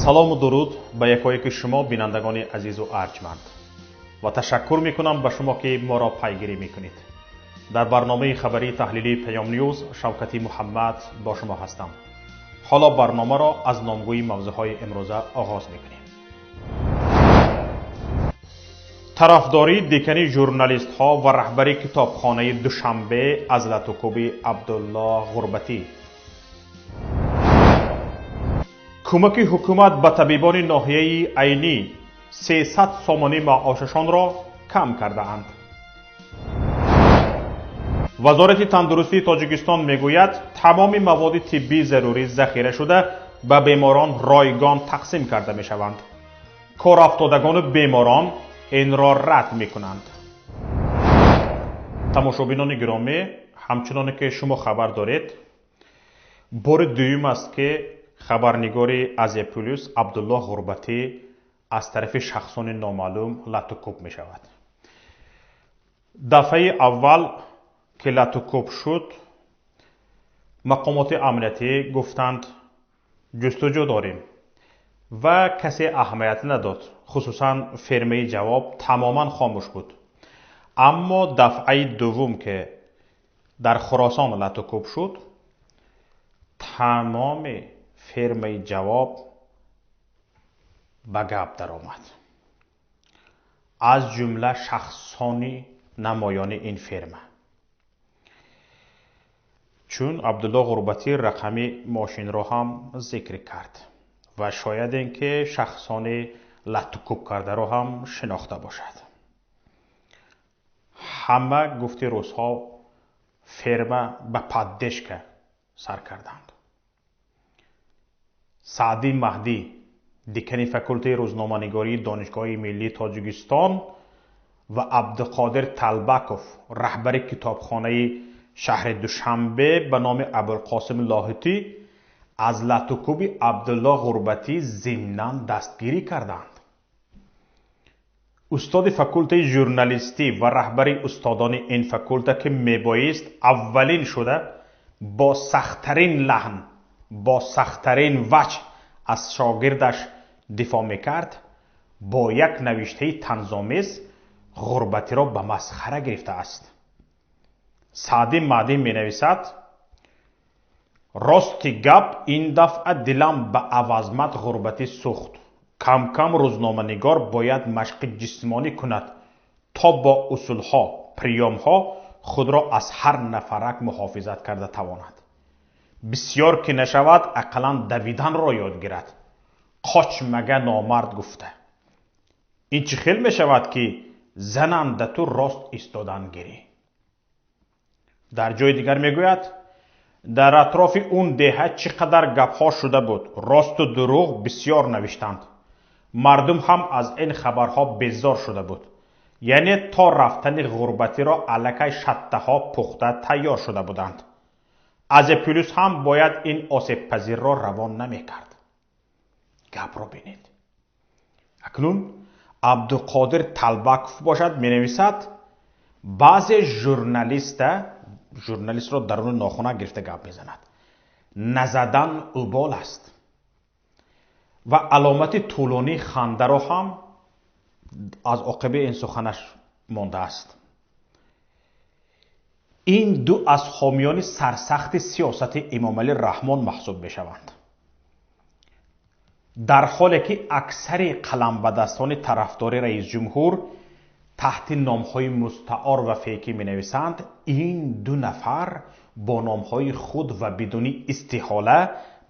салому дуруд ба якоеки шумо бинандагони азизу арҷманд ва ташаккур мекунам ба шумо ки моро пайгирӣ мекунед. дар барномаи хабарии таҳлилии Паём Ньюз Шавкати Муҳаммад бо шумо ҳастам. ҳоло барномаро аз номгӯи мавзӯъҳои имрӯза оғоз мекунем. тарафдории декани журналистҳо ва раҳбари китобхонаи Душанбе аз латукуби Абдулло Ғурбатӣ. кӯмаки ҳукумат ба табибони ноҳияи айнӣ 300 сомонӣ маошашонро кам кардаанд. вазорати тандурустии Тоҷикистон мегӯяд тамоми маводи тиббӣ зарурӣ захира шуда ба беморон ройгон тақсим карда мешаванд. корафтодагону беморон инро рад мекунанд. тамошобинони гиромӣ, ҳамчуноне ки шумо хабар доред, бори дуюм аст ки хабарнигори Азия Плюс Абдулло Ғурбатӣ аз тарафи шахсони номаълум латукуб мешавад. дафъаи аввал ки латукуб шуд, мақомоти амниятӣ гуфтанд ҷустуҷӯ дорем ва касе аҳамият надод. хусусан фирмаи ҷавоб тамоман хомӯш буд. аммо дафъаи дуввум ки дар Хӯросон латукуб шуд, тамоми фирмаи ҷавоб ба гап даромад, аз ҷумла шахсони намоёни ин фирма. чун Абдулло Ғурбатӣ рақами мошинро ҳам зикр кард ва шояд ин ки шахсони латукуб кардаро ҳам шинохта бошад. ҳама гуфти рӯзҳо фирма ба паддешка сар карданд. Саъди Маҳдӣ, декани факултаи рӯзноманигории Донишгоҳи Миллии Тоҷикистон ва Абдуқодир Талбаков, раҳбари китобхонаи шаҳри Душанбе ба номи Абулқосим Лоҳитӣ, аз латукуби Абдулло Ғурбатӣ зимнан дастгирӣ карданд. устоди факултаи журналистӣ ва раҳбари устодони ин факулта ки мебоист аввалин шуда бо сахттарин лаҳн, бо сахттарин ваҷҳ аз шогирдаш дифоъ мекард, бо як навиштаи танзомез Ғурбатиро ба масхара гирифтааст. Саъди Маҳдӣ менависад: рости гап ин дафъа дилам ба авазмат Ғурбатӣ сӯхт. кам кам рӯзноманигор бояд машқи ҷисмонӣ кунад то бо усулҳо, приёмҳо худро аз ҳар нафарак муҳофизат карда тавонад. бисьёр ки нашавад, ақаллан давиданро ёд гирад. қоч мага номард гуфта. ин чӣ хел мешавад ки зананда ту рост истодан гирӣ. дар ҷои дигар мегӯяд, дар атрофи он деҳа чӣ қадар гапҳо шуда буд. росту дурӯғ бисьёр навиштанд. мардум ҳам аз ин хабарҳо безор шуда буд. яъне то рафтани Ғурбатиро аллакай шаттаҳо пухта тайёр шуда буданд. Азия Плюс ҳам бояд ин осебпазирро равон намекард. гапро бинед. акнун Абдуқодир Талбаков бошад менависад, баъзе журналистро даруни нохуна гирифта гап мезанад. назадан убол аст ва аломати тӯлонии хандаро ҳам аз оқиби ин суханаш мондааст. ин ду аз ҳомиёни сарсахти сиёсати Имомалӣ Раҳмон маҳсуб мешаванд. дар ҳоле ки аксари қаламбадастони тарафдори раис ҷумҳур таҳти номҳои мустаъор ва фейкӣ менависанд, ин ду нафар бо номҳои худ ва бидуни истиҳола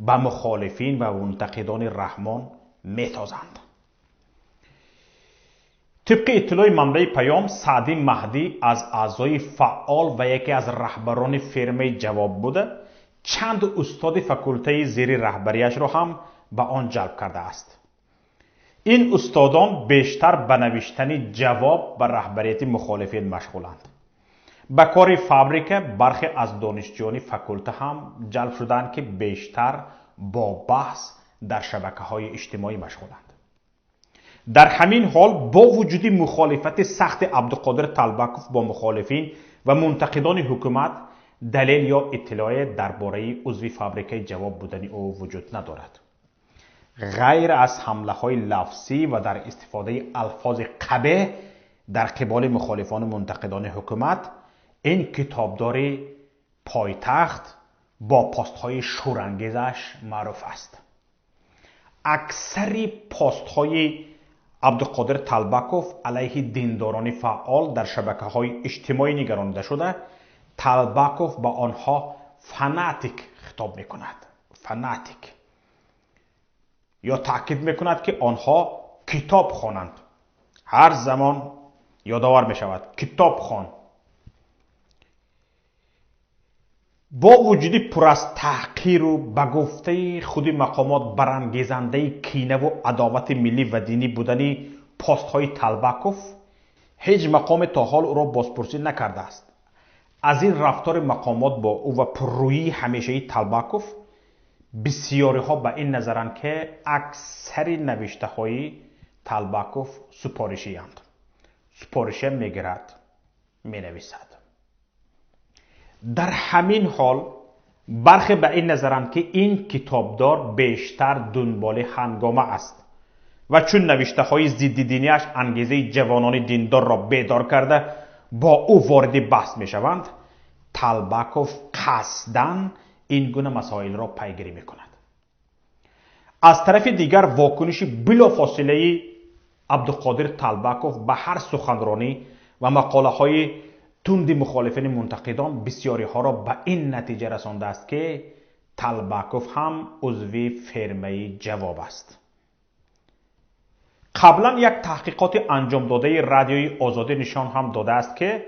ба мухолифин ва мунтақидони Раҳмон метозанд. тибқи иттилои манбаи Паём, Саъди Маҳдӣ аз аъзои фаъол ва яке аз раҳбарони фирмаи ҷавоб буда, чанд устоди факултаи зери раҳбарияшро ҳам ба он ҷалб кардааст. ин устодон бештар ба навиштани ҷавоб ба раҳбарияти мухолифин машғуланд. ба кори фабрика бархе аз донишҷӯёни факулта ҳам ҷалб шуданд ки бештар бо баҳс дар шабакаҳои иҷтимоӣ машғуланд. дар ҳамин ҳол бо вуҷуди мухолифати сахти Абдуқодир Талбаков бо мухолифин ва мунтақидони ҳукумат, далел ё иттилоъе дар бораи узви фабрикаи ҷавоб будани ӯ вуҷуд надорад. غیر از حمله های لفظی و در استفاده الفاظ قبیح در قبال مخالفان منتقدان حکومت، این کتابدار پایتخت با پست های شورانگیزش معروف است. اکثر پست های عبدالقادر طلبکوف علیه دینداران فعال در شبکه های اجتماعی نگرانیده شده. طلبکوف با آنها فناتیک خطاب می کند. فناتیک. یا تاکید می کند که آنها کتاب خوانند. هر زمان یادآور می شود کتاب خوان. با وجودی پر از تحقیر و به گفته خود مقامات برانگیزنده کینه و عداوت ملی و دینی بودن پست های طلبکوف، هیچ مقام تا حال او را بازپرسی نکرده است. از این رفتار مقامات با او و پررویی همیشه‌ای طلبکوف، بسیاری ها به این نظرند که اکثر نوشته های طلبکوف سپارشی اند. سپارش میگیرد، می نویسد. در همین حال برخی به این نظرند که این کتابدار بیشتر دنبال هنگامه است و چون نوشته های ضد دینیش انگیزه جوانان دیندار را بیدار کرده با او وارد بحث می شوند، طلبکوف قصداً این گونه مسائل را پیگیری می کند. از طرف دیگر واکنش بلافاصله عبدالقادر طلبکوف به هر سخنرانی و مقاله های تند مخالفین منتقدان بسیاری ها را به این نتیجه رسانده است که طلبکوف هم عضو فرمه جواب است. قبلا یک تحقیقات انجام داده رادیوی آزادی نشان هم داده است که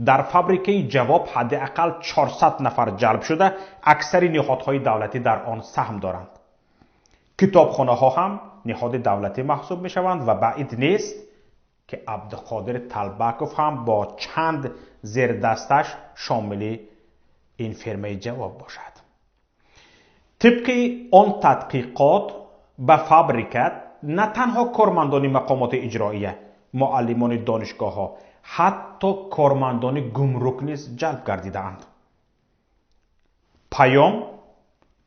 در فابریکه جواب حداقل 400 نفر جلب شده، اکثر نهادهای دولتی در آن سهم دارند. کتابخانه ها هم نهاد دولتی محسوب می شوند و بعید نیست که عبدالقادر طلبکوف هم با چند زیر دستش شامل این فرمه جواب باشد. طبق آن تحقیقات به فابریکه نه تنها کارمندان مقامات اجراییه، معلمان دانشگاه ها، حتی کارمندان گمرک نیز جلب گردیدند. پیام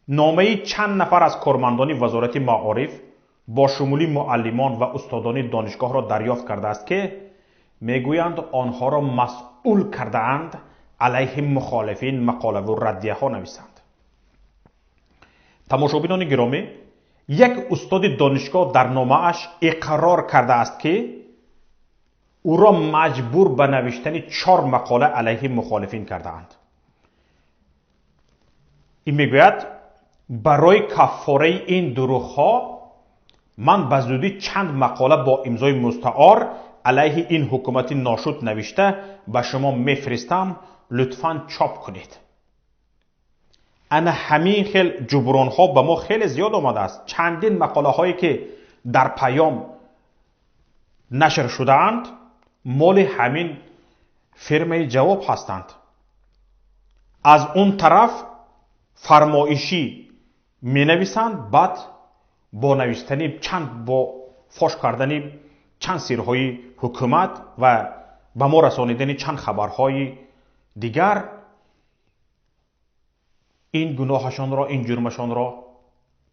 نامه چند نفر از کارمندان وزارت معارف با شمول معلمان و استادان دانشگاه را دریافت کرده است که میگویند آنها را مسئول کرده اند علیه مخالفین مقاله و ردیه ها نویسند. تماشابینان گرامی، یک استاد دانشگاه در نامه اش اقرار کرده است که او را مجبور به نوشتن 4 مقاله علیه مخالفین کرده اند. این میگوید برای کفاره این دروغ ها من به زودی چند مقاله با امضای مستعار علیه این حکومت ناشد نوشته به شما میفرستم، لطفاً چاپ کنید. انا همین خیل جبران ها به ما خیلی زیاد آمده است. چندین مقاله هایی که در پیام نشر شده اند مال همین فرمه جواب هستند. از اون طرف فرمایشی می نویسند، بعد با نوشتن با فاش کردن چند سرهای حکومت و به ما رسانیدن چند خبرهای دیگر این گناهشان را، این جرمشان را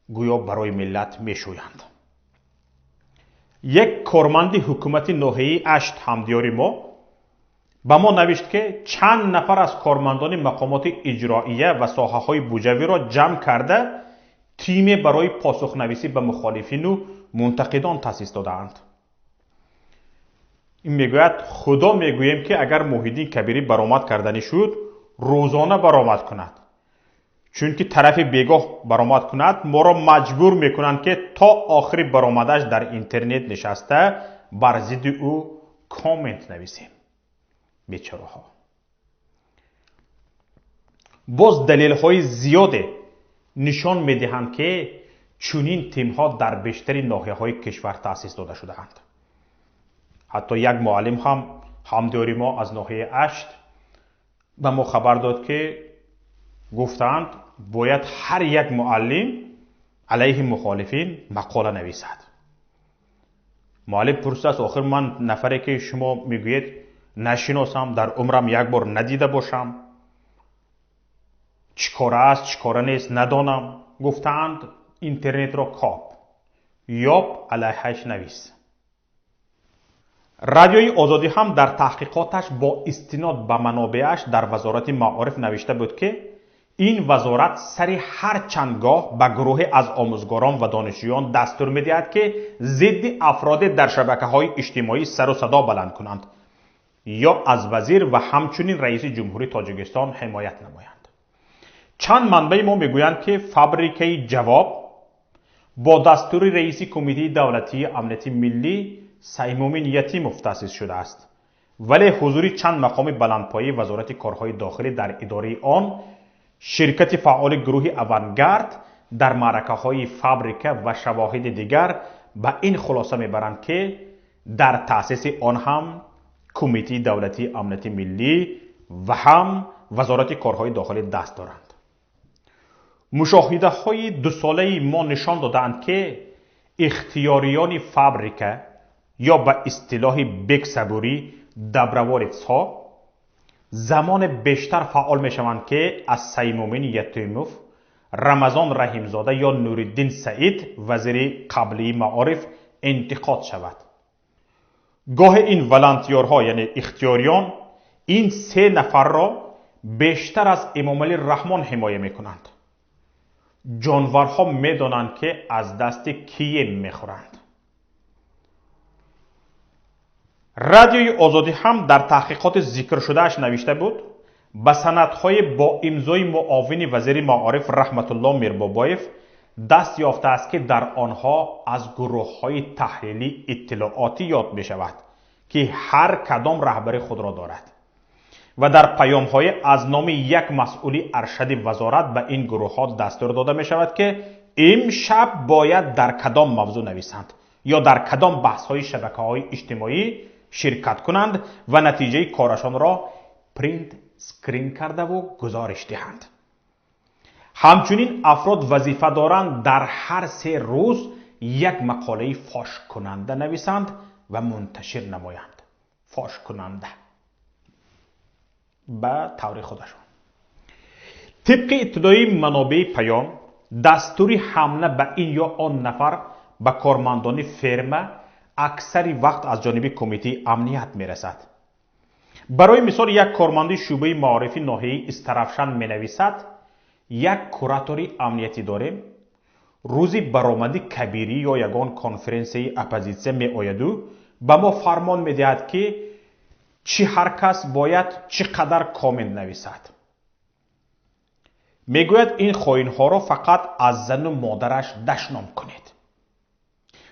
گویا برای ملت می شویند. یک کارمند حکومت ناحیه اشت همدیاری ما به ما نوشت که چند نفر از کارمندان مقامات اجراییه و ساحه های بودجوی را جمع کرده تیم برای پاسخ نویسی به مخالفین و منتقدان تأسیس دادند. این میگوید خدا میگویم که اگر محیدین کبیری برآمد کردنی شد روزانه برآمد کند، چون که طرف بیگاه برآمد کند ما را مجبور میکنند که تا آخری برآمدش در اینترنت نشسته بر ضد او کامنت نویسیم. بیچاره ها. باز دلیل های زیاده نشان میدهند که چنین تیم ها در بیشتر ناحیه های کشور تأسیس داده شده اند. حتی یک معلم هم همدیاری ما از ناحیه اشت به ما خبر داد که گفتند باید هر یک معلم علیه مخالفین مقاله نویسد. معلم پرسید است آخر من نفری که شما میگویید نشناسم، در عمرم یک بار ندیده باشم، چیکاره است چیکاره نیست ندانم. گفتند اینترنت را کاپ، یا علیهش نویس. رادیوی آزادی هم در تحقیقاتش با استناد به منابعش در وزارت معارف نوشته بود که این وزارت سری هر چندگاه به گروه از آموزگاران و دانشجویان دستور می‌دهد که ضد افراد در شبکه‌های اجتماعی سر و صدا بلند کنند یا از وزیر و همچنین رئیس جمهوری تاجیکستان حمایت نمایند. چند منبع ما میگویند که فابریکه جواب با دستور رئیس کمیته دولتی امنیت ملی سیمومین یتیموف تأسیس شده است، ولی حضور چند مقام بلندپایه وزارت کارهای داخلی در اداره آن شرکت فعال گروه اونگارد در معرکه‌های فابریکه و شواهد دیگر به این خلاصه میبرند که در تأسیس آن هم کمیته دولتی امنیت ملی و هم وزارت کارهای داخلی دست دارند. مشاهده های 2 ساله ما نشان دادند که اختیاریان فابریکه یا به اصطلاح بکسبوری دبروارتس‌ها زمان بیشتر فعال می شوند که از سیمومین یتیموف، رمضان رحیمزاده یا نورالدین سعید وزیر قبلی معارف انتقاد شود. گاه این ولنتیارها یعنی اختیاریان این 3 نفر را بیشتر از امام علی رحمان حمایه می کنند. جانورها می دانند که از دست کیه می خورند. رادیوی آزادی هم در تحقیقات ذکر شدهش نوشته بود به سندهای با امضای معاون وزیر معارف رحمت الله میربابایف دست یافته است که در آنها از گروه‌های تحلیلی اطلاعاتی یاد می شود که هر کدام رهبر خود را دارد و در پیام‌های از نام یک مسئول ارشد وزارت به این گروه‌ها دستور داده می شود که امشب باید در کدام موضوع نویسند یا در کدام بحث‌های شبکه‌های اجتماعی شرکت کنند و نتیجه کارشان را پرینت سکرین کرده و گزارش دهند. همچنین افراد وظیفه دارند در هر 3 روز یک مقاله فاش کننده نویسند و منتشر نمایند. فاش کننده به طور خودشان. طبق ابتدای منابع پیام دستوری حمله به این یا آن نفر به کارمندان فرما اکثر وقت از جانب کمیته امنیت می رسد. برای مثال یک کارمند شعبه معارفی ناحیه استرافشان می نویسد یک کوراتوری امنیتی داریم، روزی برآمدی کبیری یا یگان کنفرانسی اپوزیسیون می آید و به ما فرمان می دهد که چی هر کس باید چقدر کامنت نویسد. می گوید این خائن ها را فقط از زن و مادرش دشنام کنید.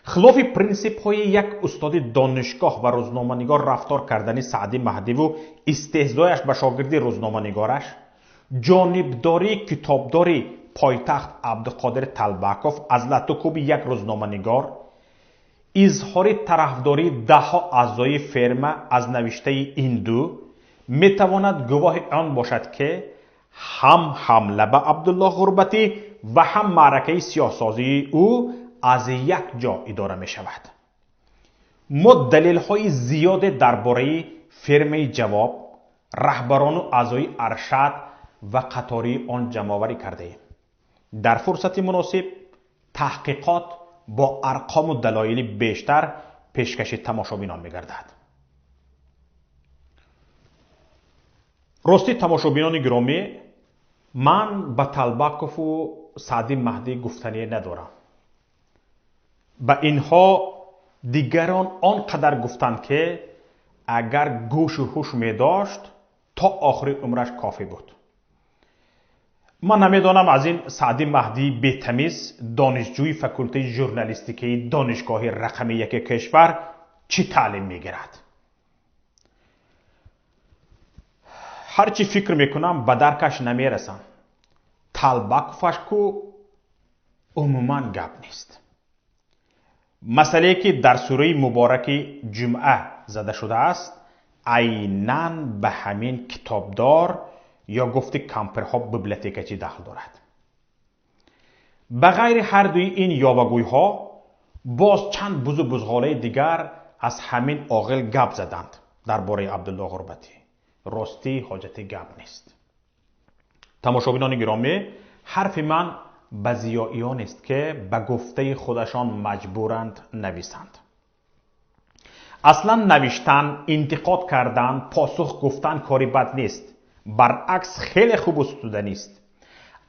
خلاف پرینسیپ های یک استاد دانشگاه و روزنامه‌نگار رفتار کردن سعدی مهدی و استهزایش به شاگرد روزنامه‌نگارش، جانبداری کتابداری پایتخت عبدالقادر طلبکوف از لطوکوب یک روزنامه‌نگار، اظهار طرفداری 10 اعضای فرما از نوشته این دو میتواند گواه آن باشد که هم حمله به عبدالله غربتی و هم معرکه سیاه‌سازی او از یک جا اداره می شود. ما دلیل های زیاد درباره فرم جواب، رهبران و اعضای ارشد و قطاری آن جمع‌آوری کرده ایم. در فرصت مناسب تحقیقات با ارقام و دلایل بیشتر پیشکش تماشابینان می گردد. راستی تماشابینان گرامی، من به طلبکوف و سعدی مهدی گفتنی ندارم. به اینها دیگران آنقدر گفتند که اگر گوش و هوش می داشت تا آخر عمرش کافی بود. من نمیدانم از این سعدی مهدی بی‌تمیز دانشجوی فکولته ژورنالیستیکی دانشگاه رقم 1 کشور چی تعلیم میگیرد. هرچی فکر میکنم به درکش نمیرسم. طلبکوفش کو عموما گپ نیست. مسئله که در سوره مبارک جمعه زده شده است عیناً به همین کتابدار یا گفت کمپرها بیبلیوتکچی دخل دارد. به غیر هر دوی این یاوه‌گوی ها باز چند بز و بزغاله دیگر از همین عاقل گپ زدند درباره عبدالله غربتی. راستی حاجت گپ نیست. تماشابینان گرامی، حرف من بزیاییان است که به گفته خودشان مجبورند نویسند. اصلا نوشتن، انتقاد کردن، پاسخ گفتن کاری بد نیست. برعکس خیلی خوب استودنی است.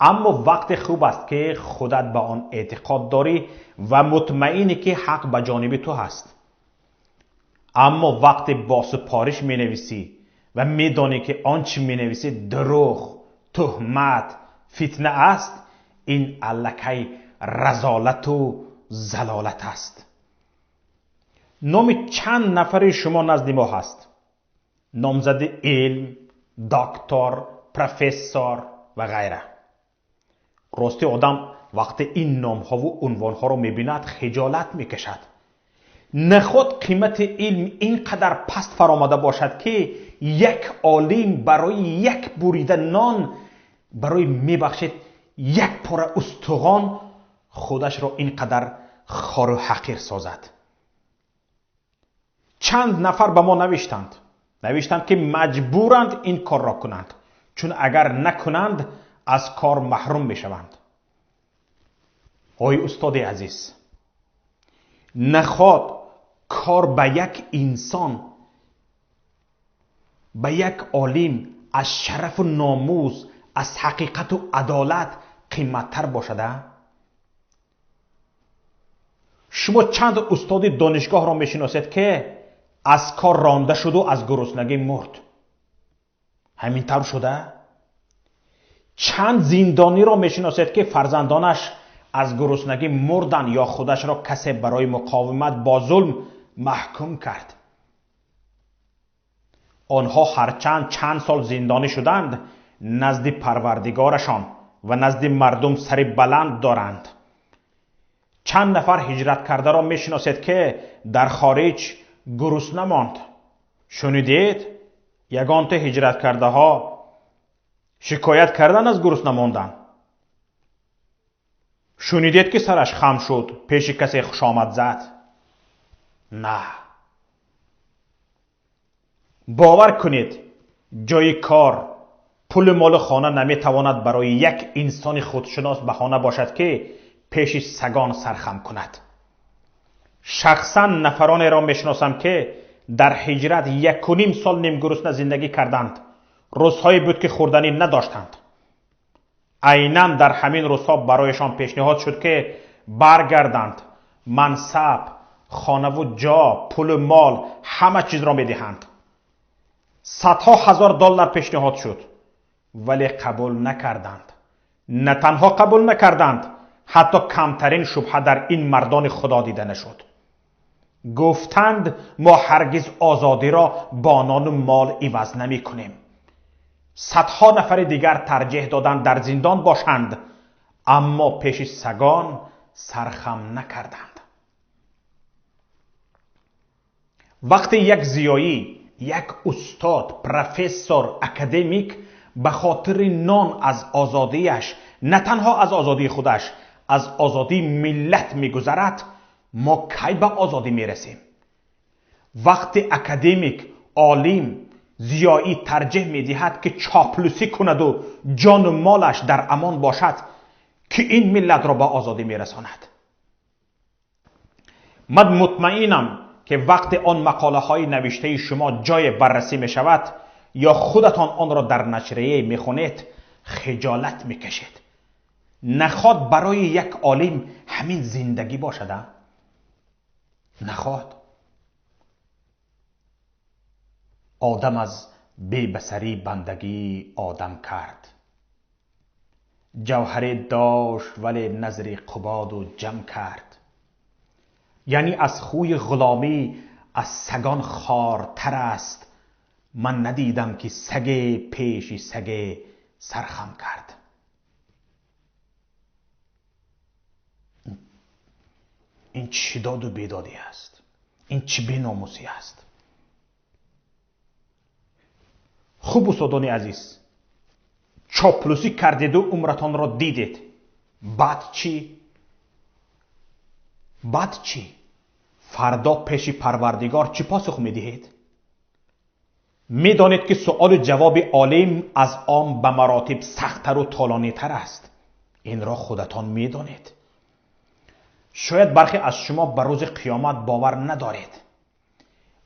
اما وقت خوب است که خودت به آن اعتقاد داری و مطمئنی که حق به جانب تو هست. اما وقت با سپارش می نویسی و می دانی که آنچه می نویسی دروغ، تهمت، فتنه است، این الکی رذالت و ضلالت است. نام چند نفر شما نزد ما هست؟ نامزد علم، دکتر، پروفسور و غیره. راستی آدم وقتی این نام ها و عنوان ها رو میبیند خجالت میکشد. نخود قیمت علم اینقدر پست فرامده باشد که یک عالم برای یک بریده نان برای میبخشید یک پاره استخوان خودش را اینقدر خار و حقیر سازد. چند نفر به ما نوشتند که مجبورند این کار را کنند، چون اگر نکنند از کار محروم میشوند. آی استاد عزیز، نخواد کار به یک انسان، به یک عالم از شرف و ناموس، از حقیقت و عدالت قیمتتر باشده؟ شما چند استاد دانشگاه را میشناسید که از کار رانده شد و از گرسنگی مرد؟ همین طور شده؟ چند زندانی را میشناسید که فرزندانش از گرسنگی مردن یا خودش را کسی برای مقاومت با ظلم محکوم کرد؟ آنها هرچند چند سال زندانی شدند، نزد پروردگارشان و نزد مردم سر بلند دارند. چند نفر هجرت کرده را میشناسید که در خارج گرسنه ماند؟ شنیدید؟ یگان تا هجرت کرده ها شکایت کردن از گرسنه ماندن. شنیدید که سرش خم شد پیش کسی خوش آمد زد؟ نه. باور کنید جای کار، پول مال خانه نمیتواند برای یک انسان خودشناس بهانه باشد که پیش سگان سرخم کند. شخصا نفرانی را میشناسم که در هجرت 1.5 سال نیم گرسنه زندگی کردند. روزهایی بود که خوردنی نداشتند. عیناً در همین روزها برایشان پیشنهاد شد که برگردند، منصب، خانه و جا، پول مال، همه چیز را میدهند. صدها هزار دلار پیشنهاد شد، ولی قبول نکردند. نه تنها قبول نکردند، حتی کمترین شبهه در این مردان خدا دیده نشد. گفتند ما هرگز آزادی را با نان و مال عوض نمی کنیم. صدها نفر دیگر ترجیح دادند در زندان باشند، اما پیش سگان سرخم نکردند. وقتی یک زیایی، یک استاد، پروفسور، اکادمیک به خاطر نان از آزادیش، نه تنها از آزادی خودش، از آزادی ملت میگذرد، ما کی به آزادی میرسیم؟ وقتی اکادمیک، عالم، زیایی ترجیح میدهد که چاپلوسی کند و جان و مالش در امان باشد، که این ملت را به آزادی میرساند. من مطمئنم که وقتی آن مقاله های نوشته شما جای بررسی می شود یا خودتان آن را در نشریه می خونید، خجالت می کشید. نخواد برای یک عالم همین زندگی باشد؟ نخواد. آدم از بی بصری بندگی آدم کرد. جوهر داشت ولی نظر قباد و جم کرد. یعنی از خوی غلامی از سگان خوارتر است. من ندیدم که سگ پیش سگ سرخم کرد. این چه داد و بیدادی است؟ این چه بی‌ناموسی است؟ خوب استادان عزیز، چاپلوسی کردید و عمرتان را دیدید. بعد چی؟ بعد چی؟ فردا پیش پروردگار چی پاسخ میدهید؟ میدانید که سؤال جواب عالم از عام به مراتب سخت‌تر و طولانی‌تر است. این را خودتان میدانید. شاید برخی از شما به روز قیامت باور ندارید،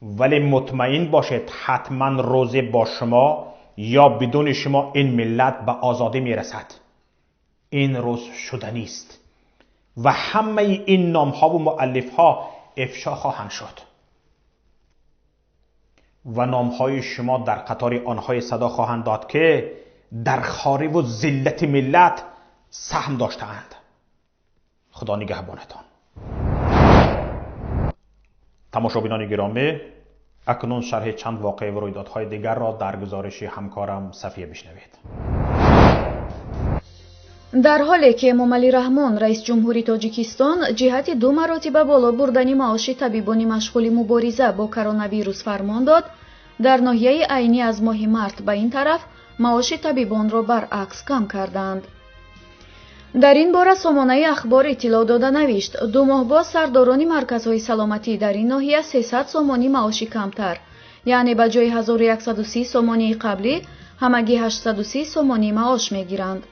ولی مطمئن باشید حتما روزی با شما یا بدون شما این ملت به آزادی میرسد. این روز شدنی است و همه این نام ها و مؤلف ها افشا خواهند شد و نام های شما در قطار آنهای صدا خواهند داد که در خواری و ذلت ملت سهم داشتند. خدا نگهبانتان. تماشابینان گرامی، اکنون شرح چند واقعه و رویدادهای دیگر را در گزارش همکارم صفیه بشنوید. در حالی که امامعلی رحمان رئیس جمهوری تاجیکستان جهت 2 مراتبه بالا بردن معاش طبیبان مشغول مبارزه با کرونا ویروس فرمان داد، در ناحیه عینی از ماه مارس به این طرف معاش طبیبان را برعکس کم کردند. در این باره سامانه اخبار اطلاع داده نوشت 2 ماه بعد سرداران مرکزهای سلامتی در این ناحیه 300 سامانی معاشی کمتر، یعنی به جای 1130 سامانی قبلی همگی 830 سامانی معاش میگیرند.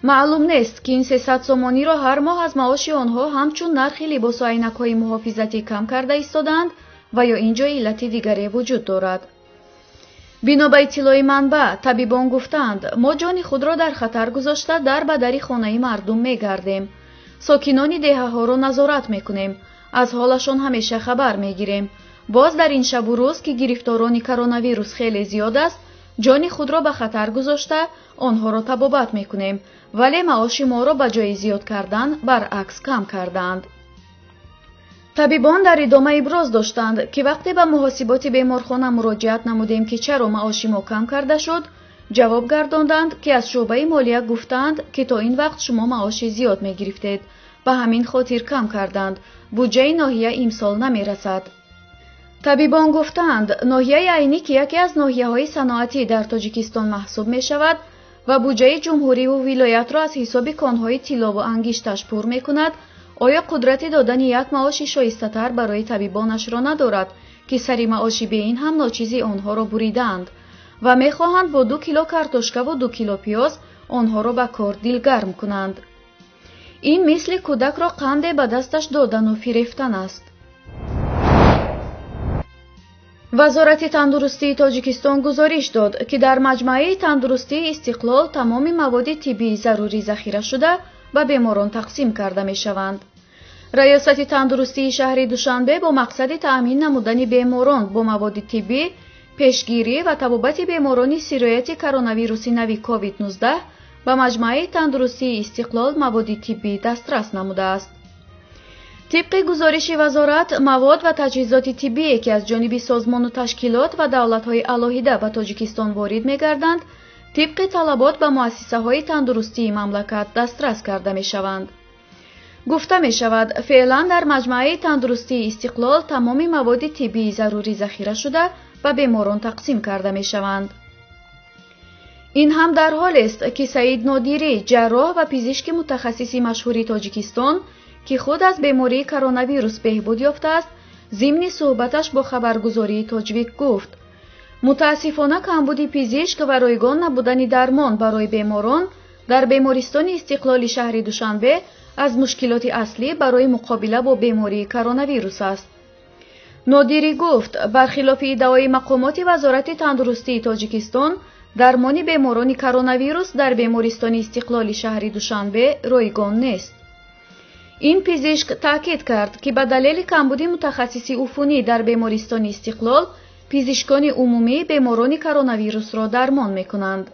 معلوم نیست که این 300 سامانی را هر ماه از معاش آنها همچون نرخ لباس و عینک‌های محافظتی کم کرده ایستادند و یا اینجا علت دیگری وجود دارد. بنا به اطلاع منبع، طبیبان گفتند ما جان خود را در خطر گذاشته در به در خانه مردم میگردیم. ساکنان دهه‌ها را نظارت میکنیم. از حالشان همیشه خبر میگیریم. باز در این شب و روز که گرفتاران کرونا ویروس خیلی زیاد است، جان خود را به خطر گذاشته آنها را طبابت میکنیم، ولی معاش ما را به جای زیاد کردن برعکس کم کردند. طبیبان در ادامه ابراز داشتند که وقتی به محاسبات بیمارخانه مراجعت نمودیم که چرا معاش ما کم کرده شد، جواب گرداندند که از شعبه مالیه گفتند که تا این وقت شما معاش زیاد می گرفتید، به همین خاطر کم کردند، بودجه ناحیه امسال نمی رسد. طبیبان گفتند ناحیه عینی که یکی از ناحیه‌های صنعتی در تاجیکستان محسوب می شود و بودجه جمهوری و ولایت را از حساب کانهای طلا و انگشتش پر می کند، آیا قدرت دادن یک معاش شایسته‌تر برای طبیبانش را ندارد که سری معاشی به این هم ناچیزی آنها را بریدند و می‌خواهند با 2 کیلو کارتوشکا و 2 کیلو پیاز آنها را به کار دلگرم کنند. این مثل کودک را قند به دستش دادن و فریفتن است. وزارت تندرستی تاجیکستان گزارش داد که در مجمع تندرستی استقلال تمام مواد طبی ضروری ذخیره شده و بیماران تقسیم کرده می شوند. ریاست تندرستی شهر دوشنبه با مقصد تأمین نمودن بیماران با مواد طبی، پیشگیری و طبابت بیماران سرایت کرونا ویروس نوی کووید 19 به مجمع تندرستی استقلال مواد طبی دسترس نموده است. طبق گزارش وزارت، مواد و تجهیزات طبی که از جانب سازمان و تشکیلات و دولت‌های علاهیده به تاجیکستان وارد می‌گردند، طبق طلبات به مؤسسه‌های تندرستی مملکت دسترس کرده می‌شوند. گفته می‌شود فعلا در مجمع تندرستی استقلال تمام مواد طبی ضروری ذخیره شده و بیماران تقسیم کرده می‌شوند. این هم در حال است که سعید نادری، جراح و پزشک متخصص مشهور تاجیکستان که خود از بیماری کرونا ویروس بهبود یافته است، ضمن صحبتش با خبرگزاری تاجویک گفت متاسفانه کمبود پزشک و رایگان نبودن درمان برای بیماران در بیمارستان استقلال شهر دوشنبه از مشکلات اصلی برای مقابله با بیماری کرونا ویروس است. نادری گفت برخلاف ادعای مقامات وزارت تندرستی تاجیکستان، درمان بیماران کرونا ویروس در بیمارستان استقلال شهر دوشنبه رایگان نیست. این پزشک تاکید کرد که به دلیل کمبود متخصص عفونی در بیمارستان استقلال، پزشکان عمومی بیماران کرونا ویروس را درمان می‌کنند.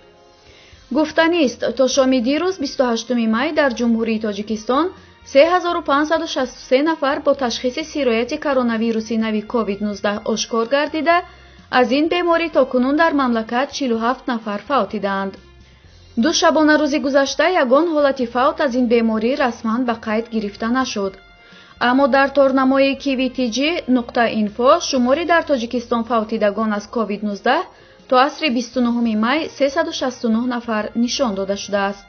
گفتنی است تا شام دیروز 28 می در جمهوری تاجیکستان 3563 نفر با تشخیص سرایت کرونا ویروس نوی کووید 19 آشکار گردیده، از این بیماری تاکنون در مملکت 47 نفر فوت دیدند. 2 شبانه روز گذشته یگان حالت فوت از این بیماری رسما به قید گرفته نشد. اما در تورنمای kvtg.info شماری در تاجیکستان فوتیدگان از کووید 19 تا عصر 29 می 369 نفر نشان داده شده است.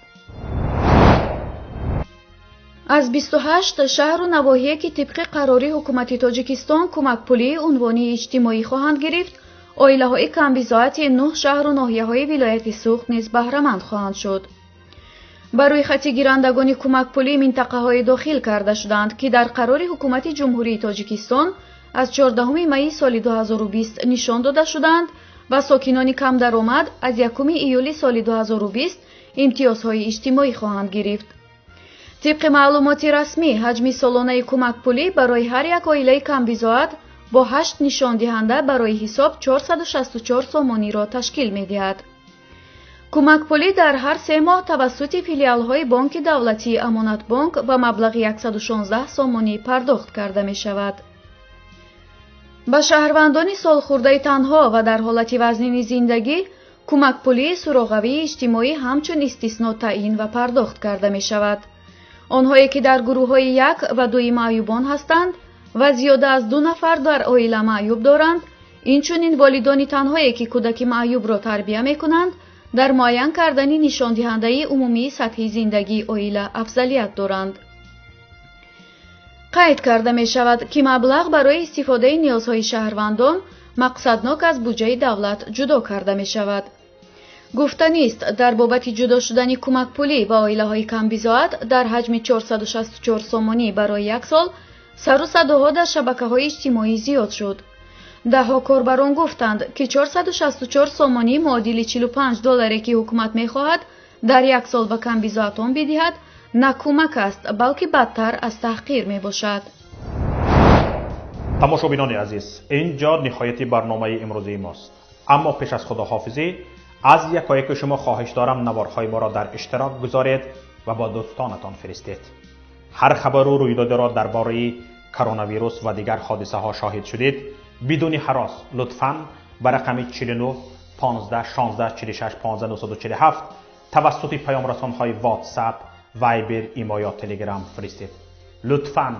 از 28 شهر و نواحی که طبق قرار حکومت تاجیکستان کمک پولی عنوانی اجتماعی خواهند گرفت، عائله‌های کم بضاعت 9 شهر و ناحیه‌های ولایت سوخت نیز بهره‌مند خواهند شد. ба рӯйхати гирандагони кӯмакпулӣ минтақаҳое дохил карда шуданд, ки дар қарори ҳукумати ҷумҳурии Тоҷикистон аз 14 майи соли 2020 нишон дода шуданд ва сокинони камдаромад аз 1 июли соли 2020 имтиёзҳои иҷтимоӣ хоҳанд гирифт. тибқи маълумоти расмӣ, ҳаҷми солонаи кӯмакпулӣ барои ҳар як оилаи камбизоат бо 8 нишондиҳанда барои ҳисоб 464 сомониро ташкил медиҳад. кӯмакпулӣ дар ҳар 3 моҳ тавассути филиалҳои бонки давлатии амонатбонк ба маблағи 116 сомонӣ пардохт карда мешавад. ба шаҳрвандони солхӯрдаи танҳо ва дар ҳолати вазнини зиндагӣ кӯмакпулии суроғавии иҷтимоӣ ҳамчун истисно таъин ва пардохт карда мешавад. онҳое ки дар гурӯҳҳои 1 ва 2 маъюбон ҳастанд ва зиёда аз 2 нафар дар оила маъюб доранд, инчунин волидони танҳое ки кӯдаки маъюбро тарбия мекунанд, дар муайян кардани нишондиҳандаи умумии сатҳи зиндагии оила афзалият доранд. қайд карда мешавад, ки маблағ барои истифодаи ниёзҳои шаҳрвандон мақсаднок аз буҷаи давлат ҷудо карда мешавад. гуфтанист, дар бобати ҷудо шудани кӯмакпулӣ ба оилаҳои камбизоат дар ҳаҷми 464 сомонӣ барои 1 сол сару садоҳо дар шабакаҳои иҷтимоӣ зиёд шуд. даҳҳо корбарон гуфтанд, ки 464 сомонӣ муодили $45 ки ҳукумат мехоҳад дар 1 сол ба камбизоатон бидиҳад, на кӯмак аст, балки бадтар аз таҳқир мебошад. тамошобинони азиз, инҷо ниҳояти барномаи имрӯзии мост. аммо пеш аз худоҳофизӣ аз якояки шумо хоҳиш дорам наварҳои моро дар иштирок гузоред ва бо дӯстонатон фиристед. ҳар хабару рӯйдодеро дар бораи коронавирус ва дигар ҳодисаҳо шоҳид шудед, бидуни ҳарос лутфан ба рақами 49 15 16 46 15 947 тавассути паёмрасонҳои ватсап، вайбер, имо ё телеграм фиристед. лутфан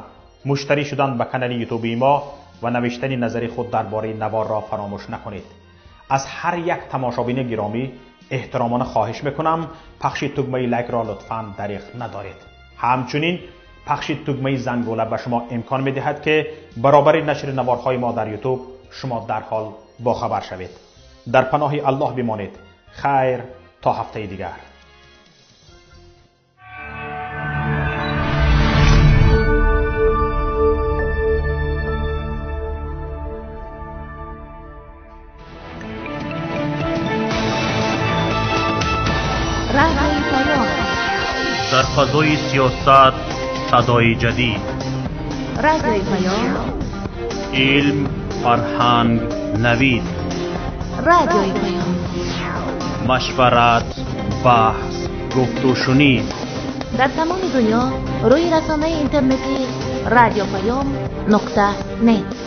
муштарӣ шудан ба канали ютуби мо ва навиштани назари худ дар бораи наворро фаромӯш накунед. аз ҳар як тамошобини гиромӣ эҳтиромона хоҳиш мекунам пахши тугмаи лайкро лутфан дариғ надоред. ҳамчунин пахши тугмаи зангола ба шумо имкон медиҳад ки баробари нашри наворҳои мо дар ютуб шумо дарҳол бохабар шавед. дар паноҳи аллоҳ бимонед. хайр то ҳафтаи дигар. در فضای سیاست صدای جدید. رادیوی پیام. علم، فرهنگ، نوید. رادیوی پیام. مشورت، بحث، گفت و شنید. در تمام دنیا روی رسانه اینترنتی رادیو پیام .net